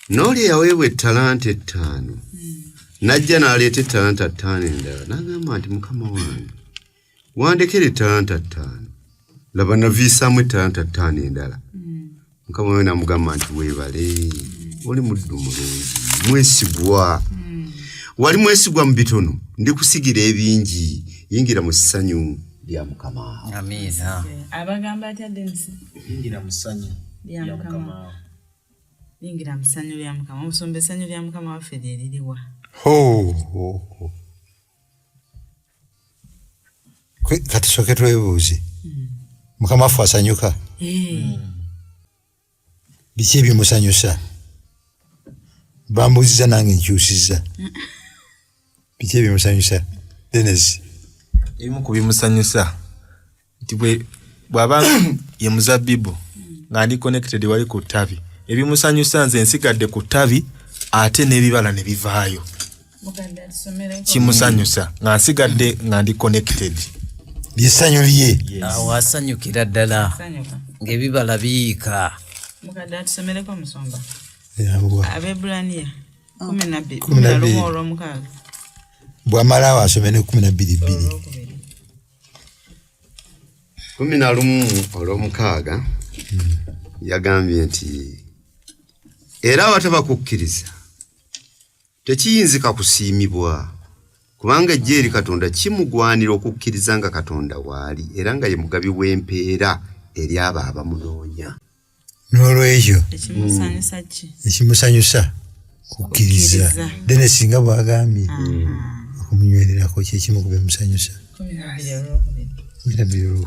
n'oli yaweebwa ettalanta 5 najja n'aleeta ettalanta 5 endala n'agamba nti mukama wange wandekera ettalanta 5 laba naviisaamu ettalanta 5 endala. Mukama we namugamba nti weebale, oli muddu mulungi, mwesigwa. Wali mwesigwa mu bitono, ndikusigira ebingi, yingira mu ssanyu lya Mukama. Amiina. Abagamba atya Dennis? Yingira mu ssanyu lya Mukama. Yingira mu ssanyu lya Mukama. Omusumba essanyu lya Mukama waffe liririwa. Kati soke twebuuze. Mukama waffe asanyuka. Biki ebimusanyusa? Bambuuziza nange nkyusiza. Biki ebimusanyusa? Dennis. Ebimu ku bimusanyusa nti bw'aba ye muzabbibu nga ndi connected wali ku ttabi. Ebimusanyusa nze nsigadde ku ttabi ate n'ebibala ne bivaayo. Kimusanyusa nga nsigadde nga ndi connected. Byessanyu lye. Awo asanyukira ddala ng'ebibala biyiika. Mukadde atusomereko Musomba. Abebbulaniya 12 olw'omukaaga. Bw'amalaawo asome ne 12. 11 olw'omukaaga yagambye nti era abataba kukkiriza tekiyinzika kusiimibwa kubanga ejje eri Katonda kimugwanira okukkiriza nga Katonda waali era nga ye mugabi w'empeera eri abo abamunoonya. N'olwekyo ekimusanyusa kukkiriza. Dennis nga bw'agambye okumunywererako kyekimu ku bimusanyusa. 12.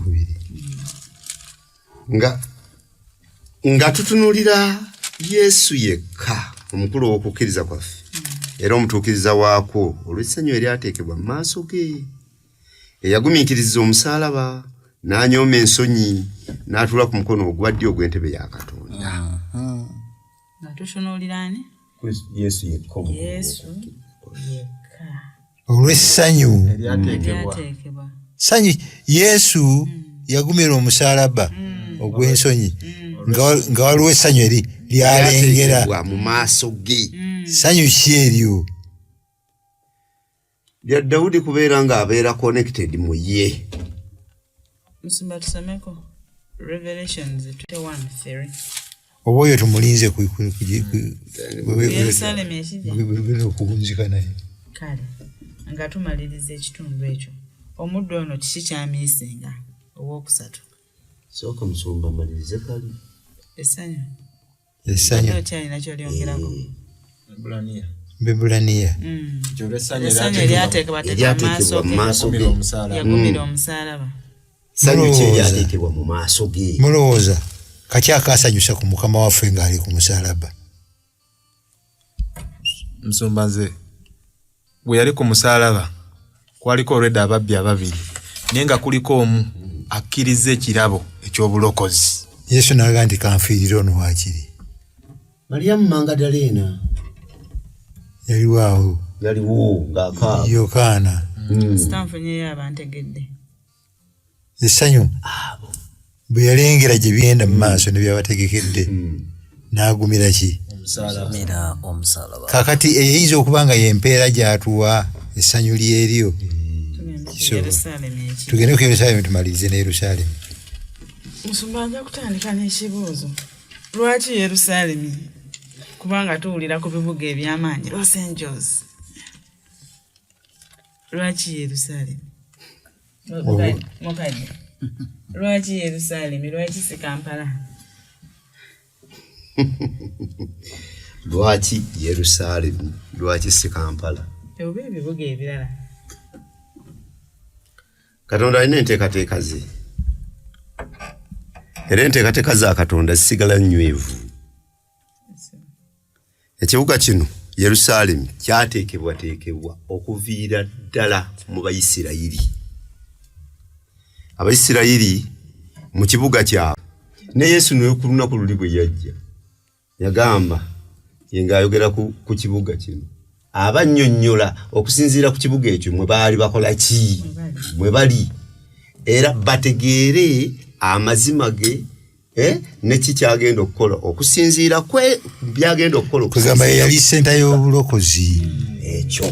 nga tutunulira Yesu yekka omukulu w'okukkiriza kwaffe era omutuukiriza waako olw'essanyu eryateekebwa mu maaso ge, eyagumiikiriza omusaalaba n'anyooma ensonyi n'atuula ku mukono ogwa ddyo ogw'entebe ya Katonda. Nga tutunuulira ani? Yesu yekka. Olw'essanyu eryateekebwa. Sanyu Yesu yagumira omusaalaba ogw'ensonyi nga waliwo essanyu eri lyalengera mu maaso ge. Ssanyu ki eryo? Lya Dawudi kubeera ng'abeera connected mu ye. Musumba tusomeko Revelations 21:3. Oba oyo tumulinze Yerusalemu ekijja okugunjika naye. Kale nga tumaliriza ekitundu ekyo. Omuddu ono kiki kyamiisinga ow'okusatu? Sooka Musumba malirize kali. Essanyu. Kyalina ky'olyongerako. Bebbulaniya. Essanyu eryateekebwa mu maaso ge. Yagumira omusaalaba. Ssanyu ki eryateekebwa mu maaso ge? Mulowooza kaki akaasanyusa ku Mukama waffe ng'ali ku musaalaba? Musumba nze bwe yali ku musaalaba kwaliko olwedde ababbi ababiri naye nga kuliko omu akkiriza ekirabo eky'obulokozi. Yesu n'agamba nti kanfiirire ono waakiri. Mariyamu Magdalena yaliwo ng'akaaba. Yokaana. Sitanfunyeyo abantegedde. Essanyu bwe yalengera gye bigenda mu maaso ne byabategekedde n'agumira ki? Omusaalaba. Kakati eyinza okuba nga y'empeera gy'atuwa essanyu lyeryo. Tugende ku Yerusaalemi tumalirize ne Yerusaalemi. Musumba nja kutandika n'ekibuuzo. Lwaki Yerusaalemi? Kubanga tuwulira ku bibuga eby'amaanyi Los Angeles. Lwaki Yerusaalemi? Mukadde. Lwaki Yerusaalemi? Lwaki si Kampala? Lwaki Yerusaalemi? Lwaki si Kampala? Oba ebibuga ebirala. Katonda alina enteekateeka ze. Era enteekateeka za Katonda zisigala nnywevu. Ekibuga kino Yerusaalemi kyateekebwateekebwa okuviira ddala mu Bayisirayiri. Abayisirayiri mu kibuga kyabwe ne Yesu naye ku lunaku luli bwe yajja yagamba ng'ayogera ku kibuga kino abannyonnyola okusinziira ku kibuga ekyo mwe baali bakola ki? Mwe bali era bategeere amazima ge neki kyagenda okukola okusinziira kwe byagenda okukola kugamba yali senta y'obulokozi ekyo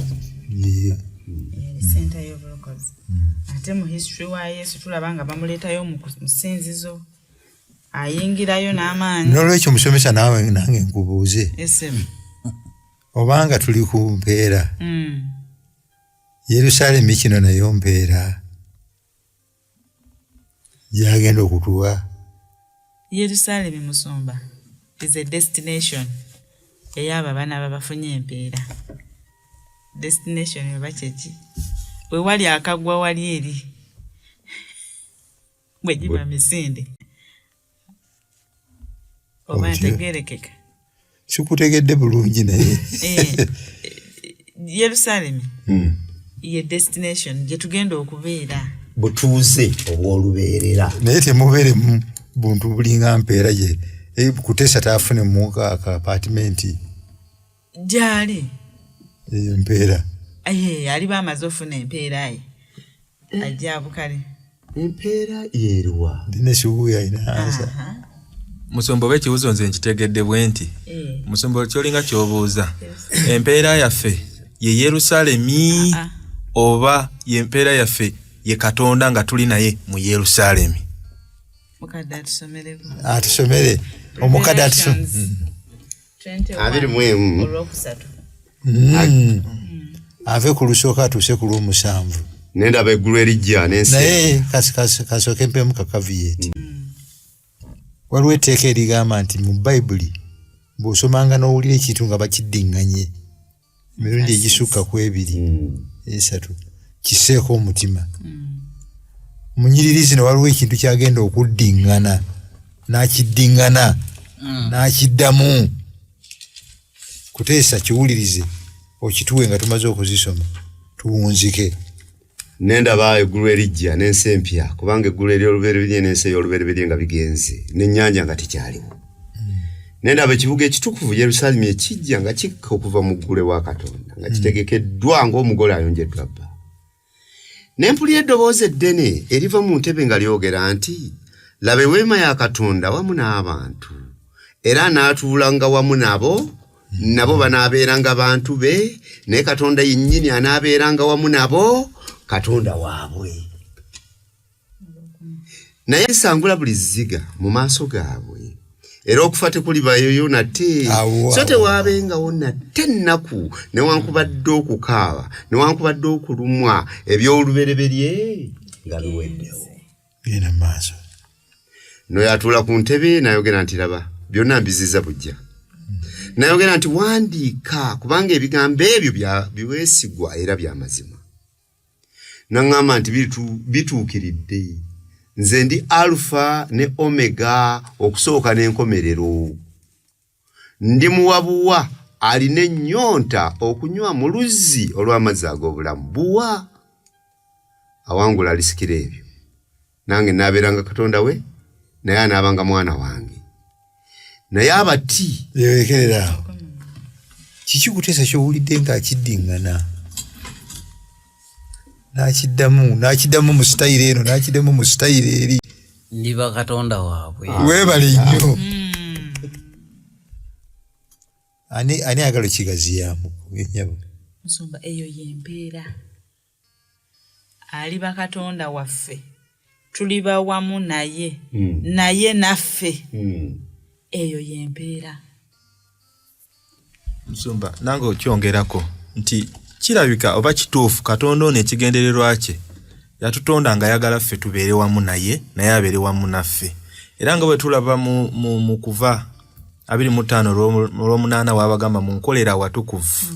Senta y'obulokozi. ate mu history wa Yesu tulaba nga bamuleetayo mu musinzizo ayingirayo n'amaanyi. N'olwekyo musomesa naawe nange nkubuuze obanga tuli ku mpeera Yerusaalemi kino nayo mpeera gyagenda okutuwa. Yerusaalemi Musumba is a destination ey'abo abaana babafunye empeera. Destination eba kyeki we wali akagwa wali eri bwe giba misinde oba ntegerekeka. Sikutegedde bulungi naye Yerusaalemi ye destination gye tugenda okubeera butuuze obw'olubeerera naye temubeere mu buntu bulinga mpeera gye Kutesa taafune muka aka apartment gyali empeera ali bamaze ofuna empeera ye ajja bukale empeera yeeruwa ndine subuya inaanza. Musombo b'ekibuzo nze nkitegedde bwe nti Musombo kyolinga kyobuuza empeera yaffe ye Yerusaalemi oba ye empeera yaffe ye Katonda nga tuli naye mu Yerusaalemi. mukadde atusomere omukadde ave ku lusooka atuuse ku lw'omusanvu nendaba eggulu erijja n'ensi naye kasooke mpemu kakaviyeti. Waliwo etteeka erigamba nti mu Bayibuli bw'osomanga n'owulira ekintu nga bakiddiŋŋanye emirundi egisukka ku 2 3 kiseeko omutima. Mu nnyiriri zino waliwo ekintu kyagenda okuddiŋŋana n'akiddiŋŋana n'akiddamu. Kuteesa kiwulirize okituwe nga tumaze okuzisoma tuwunzike. nendaba eggulu erijja n'ensi empya kubanga eggulu ery'olubereberye n'ensi ey'olubereberye nga bigenze n'ennyanja nga tekyaliwo. Nendaba ekibuga ekitukuvu Yerusaalemi ekijja nga kikka okuva mu ggulu ewa Katonda nga kitegekeddwa ng'omugole ayonjeddwa bba. Nempulira eddoboozi eddene eriva mu ntebe nga lyogera nti laba eweema ya Katonda wamu n'abantu era anaatuulanga wamu nabo banaabeeranga bantu be naye Katonda yennyini anaabeeranga wamu nabo Katonda waabwe. Naye alisangula buli zziga mu maaso gaabwe era okufa tekulibayo nate so tewaabengawo nate ennaku newankubadde okukaaba newankubadde okulumwa eby'olubereberye nga biweddewo. Genda maaso. N'oyo atuula ku ntebe n'ayogera nti laba byonna mbizizza bujja. N'ayogera nti wandiika kubanga ebigambo ebyo biweesigwa era bya mazima. N'aŋŋamba nti bituukiridde. Nze ndi Alpha ne Omega okusooka n'enkomerero. Ndi muwabuwa alina ennyonta okunywa mu luzzi olw'amazzi ag'obulamu. Buwa awangula alisikira ebyo. Nange naabeeranga Katonda we naye anaabanga mwana wange. Naye abati yewekerera kiki Kuteesa ky'owulidde ng'akiddiŋŋana n'akiddamu mu sitayiro eno n'akiddamu mu sitayiro eri. Ndiba Katonda waabwe. Weebale nnyo. Ani agalo kigaziyamu ennyabo. Musumba eyo y'empeera. Aliba Katonda waffe tuliba wamu naye naye naffe eyo y'empeera. Musumba nange okyongerako nti kirabika oba kituufu Katonda ono ekigendererwa kye yatutonda nga ayagala ffe tubeere wamu naye naye abeere wamu naffe. Era nga bwe tulaba mu kuva 25 olw'omunaana wabagamba mu nkolera watukuvu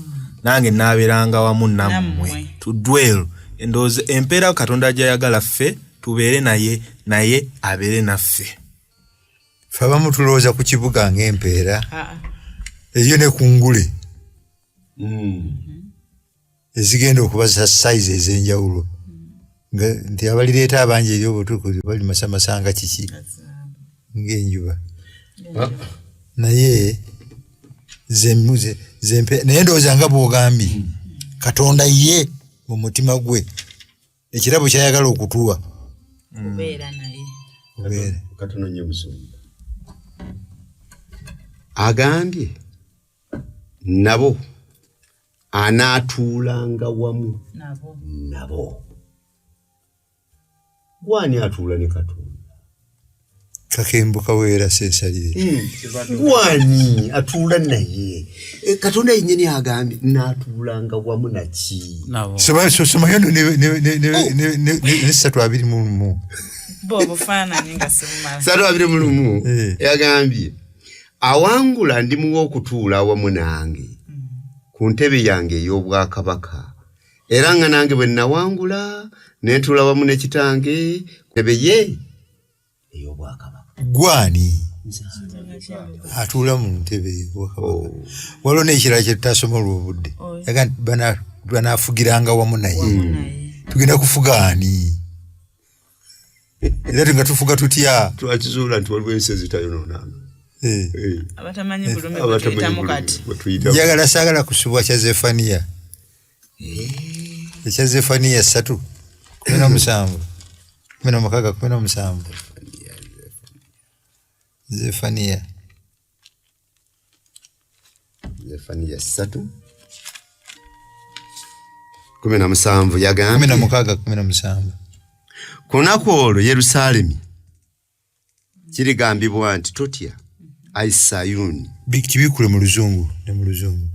nange naabeeranga wamu nammwe to dwell. Endowooza empeera Katonda gy'ayagala ffe tubeere naye abeere naffe. Ffe abamu tulowooza ku kibuga ng'empeera eyo ne kungule ezigenda okuba za size ez'enjawulo nti abalireeta abangi eri obutukuzi bali masamasanga kiki ng'enjuba. Naye naye ndowooza nga bw'ogambye Katonda ye mu mutima gwe ekirabo kyayagala okutuwa kubeera naye. Katono nnyo Musumba agambye nabo anaatuulanga wamu nabo. gwani atuula ne Katonda. Kakembo kaweera seesalire. Gwani atuula naye. Katonda yennyini agambye n'atuulanga wamu naki. Somayo ne 3:21. Bo bufaananyi nga sibumala. 3:21 yagambye awangula ndimuwa okutuula awamu nange ku ntebe yange ey'obwakabaka era nga nange bwe nawangula ne ntuula wamu ne kitange ku ntebe ye ey'obwakabaka. Gwani atuula mu ntebe ey'obwakabaka. Waliwo n'ekirala kye tutasoma olw'obudde. Banaafugiranga wamu naye. Tugenda kufuga ani? Era nga tufuga tutya? Twakizuula nti waliwo ensi ezitayonoonanga. Abatamanyi bulumi bwetuyitamu kati. Njagala saagala kusubwa kya Zefaniya. Ekya Zefaniya 3:17. 16:17. Zefaniya 3:17 yagambye 16:17. Ku lunaku olwo Yerusaalemi kirigambibwa nti totya Ai Sayuni. Kibikule mu Luzungu ne mu Luzungu.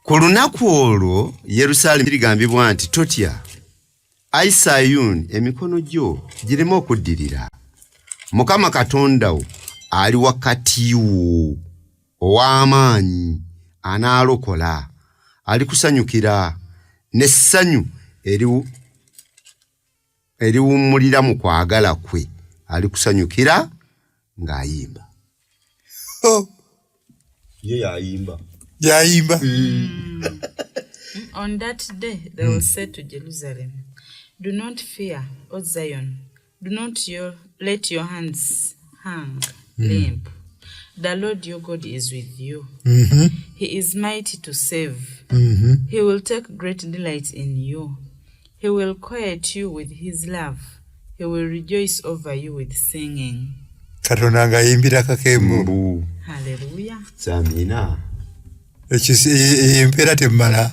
Ku lunaku olwo Yerusaalemi kirigambibwa nti totya Ai Sayuni, emikono gyo gireme okuddirira. Mukama Katonda wo ali wakati wo, ow'amaanyi, anaalokola, alikusanyukira n'essanyu eriwummulira mu kwagala kwe, alikusanyukira ng'ayimba. Ye yayimba. On that day they will say to Jerusalem, do not fear, O Zion, do not let your hands hang limp. The Lord your God is with you. He is mighty to save. He will take great delight in you. He will quiet you with his love. He will rejoice over you with singing. Katonda ng'ayimbira Kakembo. Hallelujah. Samina. Empeera temmala.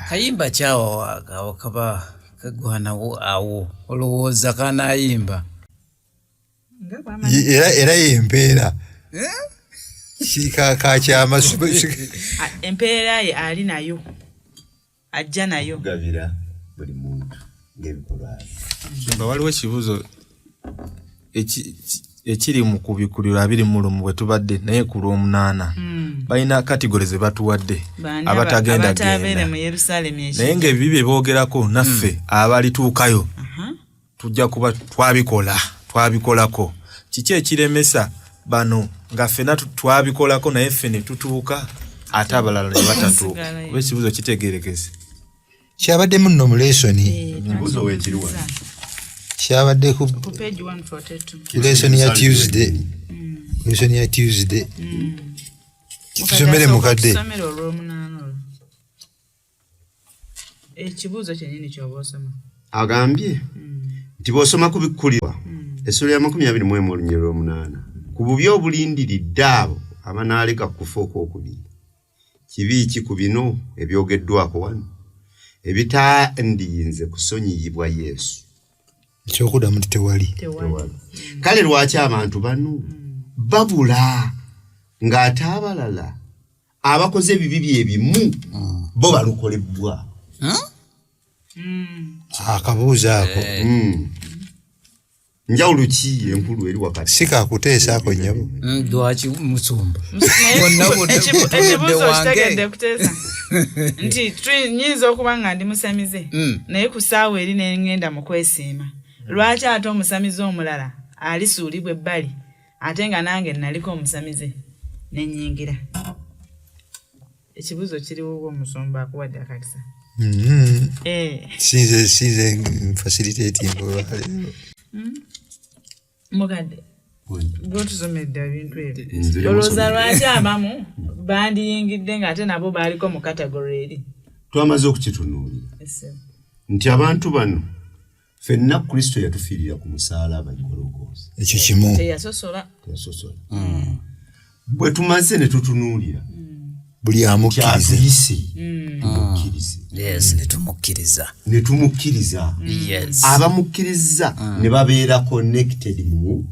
Kayimba kyawo kaba kagwana awo olowooza kanaayimba. Era empeera. Kakyama. Empeera ye ali nayo. Ajja nayo. Gabira buli muntu ng'ebikolwa. Waliwo ekibuuzo ekiri mu kubikuliro 20 bwe tubadde naye ku Lw'omunaana balina kategori ze batuwadde abatagenda genda naye ng'ebibi boogerako naffe abalituukayo tujja kuba twabikolako. Kiki ekiremesa bano nga ffena twabikolako naye ffe ne tutuuka ate abalala ne batatuuka? Oba ekibuuzo kitegeerekese. Kyabaddemu nno mu lesoni. Ekibuuzo weekiriwa. Kyabadde ku page 142. lesoni ya Tuesday. Lesoni ya Tuesday. Tusomere mukadde. Tusomere Olw'omunaana olwo. Ekibuuzo kyennyini ky'oba osoma. Agambye nti bw'osoma ku bikkulirwa essula ya 21 olunyiriro Lw'omunaana ku bubi obulindiridde abo abanaaleka kufa okwokubiri. Kibi ki ku bino ebyogeddwako wano ebitandiyinze kusonyiyibwa Yesu? Ekyokuddamu nti tewali. Kale lwaki abantu bano babula ng'ate abalala abakoze ebibi bye bimu bo balukolebbwa? Akabuuzo ako. Njawulo ki enkulu eri wakati? Si kakuteesaako nnyabo. Lwaki musumba? Ekibuuzo kitegedde kuteesa nti nyinza okuba nga ndi musamize naye ku ssaawa eri ne ngenda mu kwesiima. Lwaki ate omusamize omulala alisuulibwa ebbali ate nga nange naliko omusamize ne nnyingira? Ekibuuzo kiriwo omusumba akuwadde akakisa. Sinze facilitating olwaleero. Mukadde gwotusomedde ebintu ebyo olowooza lwaki abamu bandiyingidde ng'ate nabo baaliko mu katagoro eri? Twamaze okukitunuulira nti abantu bano ffenna Kristo yatufiirira ku musaalaba Gologoosa. Ekyo kimu. Teyasosola. Bwe tumaze ne tutunuulira buli amukkirize. Mukkirize. yes netumukkiriza yes abamukkiriza ne babeera connected mu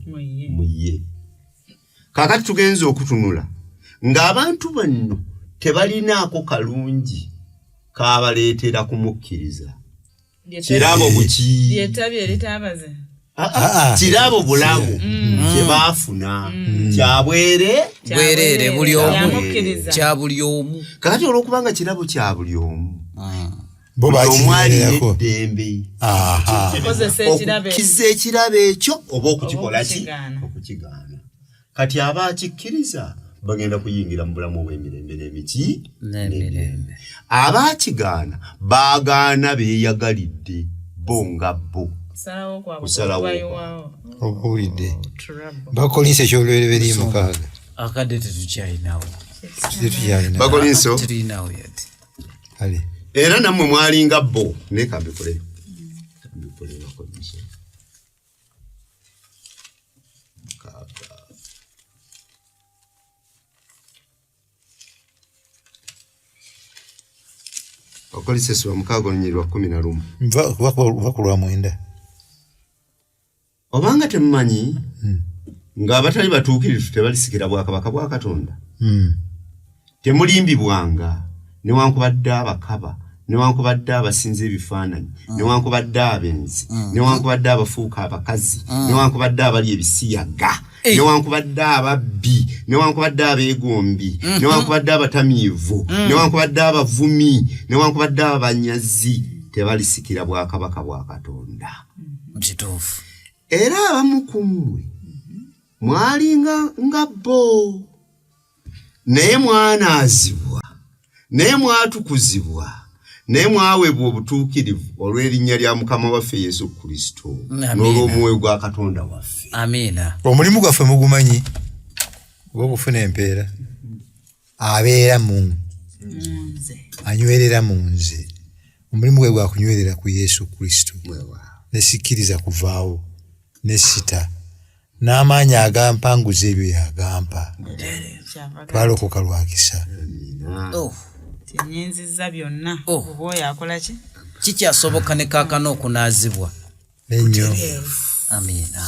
ye. Kakati tugenza okutunula ng'abantu bano tebalinaako kalungi kaabaleetera kumukkiriza. Kirabo buki Lyetabye eritabaze. Kirabo bulamu kye baafuna kya bwerere buli omu kya buli omu. Kakati olw'okubanga kirabo kya buli omu bo bakinywererako eddembe okukiza ekirabo ekyo oba okukikola ki okukigaana. Kati abakikkiriza bagenda kuyingira mu bulamu obw'emirembe n'emirembe. Abakigaana baagaana beeyagalidde bo nga bo. Obuwulidde bakolinsa ekyolwerere 6 akadde tetukyalinawo bakolinso tulinawo yati kale era nammwe mwalinga bo naye kambikole bakolinso okolise suwa 6:11 nva ku lwa 9 obanga temumanyi ng'abatali batuukirivu tebalisikira bwakabaka bwa Katonda. Temulimbibwanga newankubadde abakaba newankubadde abasinza ebifaananyi newankubadde abenzi newankubadde abafuuka abakazi newankubadde abali ebisiyaga newankubadde ababbi newankubadde abeegombi newankubadde abatamiivu newankubadde abavumi newankubadde abanyazi tebalisikira bwakabaka bwa Katonda. Kituufu. Era abamu ku mmwe mwalinga nga bo naye mwanaazibwa naye mwatukuzibwa naye mwaweebwa obutuukirivu olw'erinnya lya Mukama waffe Yesu Kristo n'olw'omwoyo gwa Katonda waffe. Amiina. Omulimu gwaffe mugumanyi gw'okufuna empeera abeera mu anywerera mu nze. Omulimu gwe gwa kunywerera ku Yesu Kristo ne sikkiriza kuvaawo ne sita n'amaanyi agampanguza ebyo yagampa twalokoka lwa kisa. Tinyenziza byonna oba yakola ki kikyasoboka ne kaakano okunaazibwa ennyo. Amiina.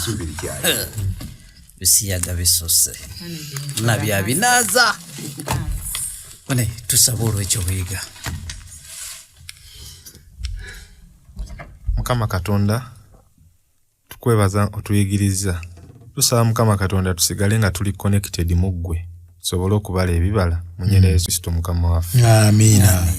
Bisiyaga bisose nabya binaaza bone tusaba olw'ekyo buyiga. Mukama Katonda tukwebaza otuyigiriza. Tusaba Mukama Katonda tusigale nga tuli connected mu ggwe tusobole okubala ebibala mu nnyera Yesu Kristo Mukama waffe. Amiina.